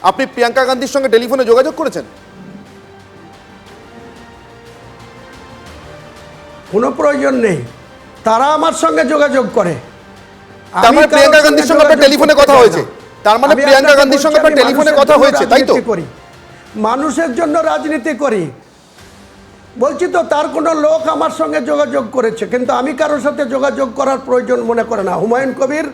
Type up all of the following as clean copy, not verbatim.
আপনি প্রিয়াঙ্কা গান্ধীর সঙ্গে টেলিফোনে যোগাযোগ করেছেন? কোনো প্রয়োজন নেই, তারা আমার সঙ্গে যোগাযোগ করে। তার মানে প্রিয়াঙ্কা গান্ধীর সঙ্গে আপনার টেলিফোনে কথা হয়েছে? তার মানে প্রিয়াঙ্কা গান্ধীর সঙ্গে আপনার টেলিফোনে কথা হয়েছে, তাই তো? মানুষের জন্য রাজনীতি করি বলছি তো, তার কোনো লোক আমার সঙ্গে যোগাযোগ করেছে, কিন্তু আমি কারোর সাথে যোগাযোগ করার প্রয়োজন মনে করে না। হুমায়ুন কবির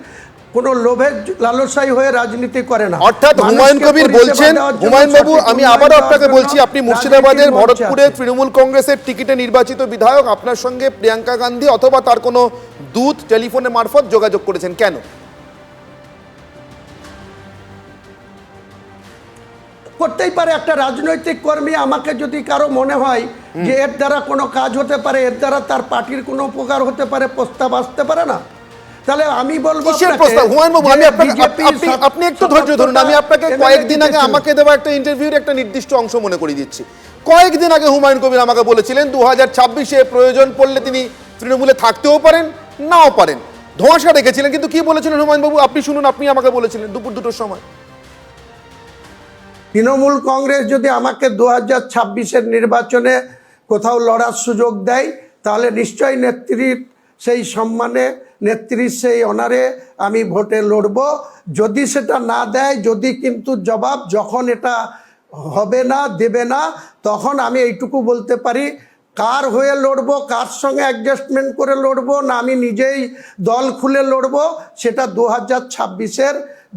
কোনো লোভের লালসাই হয়ে রাজনীতি করে না। অর্থাৎ হুমায়ুন কবির বলছেন, হুমায়ুন বাবু আমি আবারও আপনাকে বলছি, আপনি মুর্শিদাবাদের ভরতপুরে তৃণমূল কংগ্রেসের টিকিটে নির্বাচিত বিধায়ক, আপনার সঙ্গে প্রিয়াঙ্কা গান্ধী অথবা তার কোনো দূত টেলিফোনের মারফত যোগাযোগ করেছেন, কেন? করতেই পারে একটা রাজনৈতিক কর্মী, আমাকে যদি কারো মনে হয় যে এর দ্বারা কোনো কাজ হতে পারে, এর দ্বারা তার পার্টির কোনো উপকার হতে পারে, প্রস্তাব আসতে পারে না, তাহলে আমি বলবো আপনি একটু ধৈর্য ধরুন। আমি আপনাকে কয়েকদিন আগে আমাকে দেওয়া একটা ইন্টারভিউর একটা নির্দিষ্ট অংশ মনে করিয়ে দিচ্ছি। কয়েকদিন আগে হুমায়ুন কবির আমাকে বলেছিলেন 2026-এ প্রয়োজন পড়লে তিনি তৃণমূলে থাকতেও পারেন, নাও পারেন, ধোঁয়াশা রেখেছিলেন। কিন্তু কি বলেছিলেন হুমায়ুন বাবু আপনি শুনুন, আপনি আমাকে বলেছিলেন দুপুর 2টোর সময়, তৃণমূল কংগ্রেস যদি আমাকে 2026-এর নির্বাচনে কোথাও লড়ার সুযোগ দেয়, তাহলে নিশ্চয়ই নেত্রীর সেই সম্মানে, নেত্রীর সেই অনারে আমি ভোটে লড়ব। যদি সেটা না দেয়, যদি কিন্তু জবাব যখন এটা হবে না, দেবে না, তখন আমি এইটুকু বলতে পারি, কার হয়ে লড়বো, কার সঙ্গে অ্যাডজাস্টমেন্ট করে লড়বো, না আমি নিজেই দল খুলে লড়বো, সেটা 2026-এর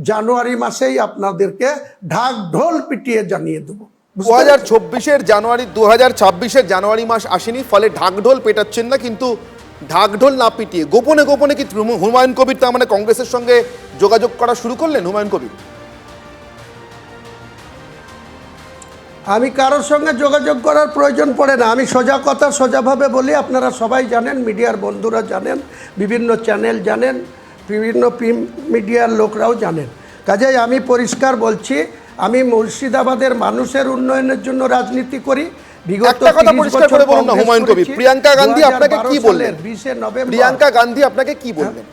জানুয়ারি মাসেই আপনাদেরকে ঢাক ঢোল পিটিয়ে জানিয়ে দেবো। 2026-এর জানুয়ারি মাস আসেনি, ফলে ঢাকঢোল পেটাচ্ছেন না, কিন্তু ঢাকঢোল না পিটিয়ে গোপনে গোপনে কি হুমায়ুন কবির তার মানে কংগ্রেসের সঙ্গে যোগাযোগ করা শুরু করলেন হুমায়ুন কবির? আমি কারোর সঙ্গে যোগাযোগ করার প্রয়োজন পড়ে না, আমি সোজা কথা সোজাভাবে বলি, আপনারা সবাই জানেন, মিডিয়ার বন্ধুরা জানেন, বিভিন্ন চ্যানেল জানেন, বিভিন্ন মিডিয়ার লোকরাও জানেন। কাজেই আমি পরিষ্কার বলছি, আমি মুর্শিদাবাদের মানুষের উন্নয়নের জন্য রাজনীতি করি। একটা কথা পরিষ্কার করে বলুন না হুমায়ুন কবির, প্রিয়াঙ্কা গান্ধী আপনাকে কি বললেন? 20 নভেম্বর প্রিয়াঙ্কা গান্ধী আপনাকে কি বললেন?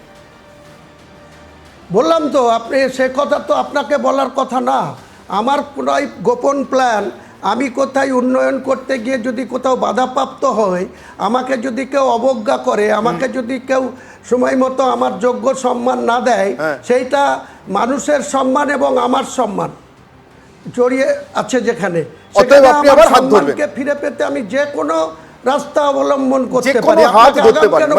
বললাম তো, আপনি সে কথা তো আপনাকে বলার কথা না। আমার কোনো গোপন প্ল্যান, আমি কোথায় উন্নয়ন করতে গিয়ে যদি কোথাও বাধাপ্রাপ্ত হয়, আমাকে যদি কেউ অবজ্ঞা করে, আমাকে যদি কেউ সময় মতো আমার যোগ্য সম্মান না দেয়, সেইটা মানুষের সম্মান এবং আমার সম্মান জড়িয়ে আছে, যেখানে সম্মানকে ফিরে পেতে আমি যে কোনো রাস্তা অবলম্বন করতে পারি।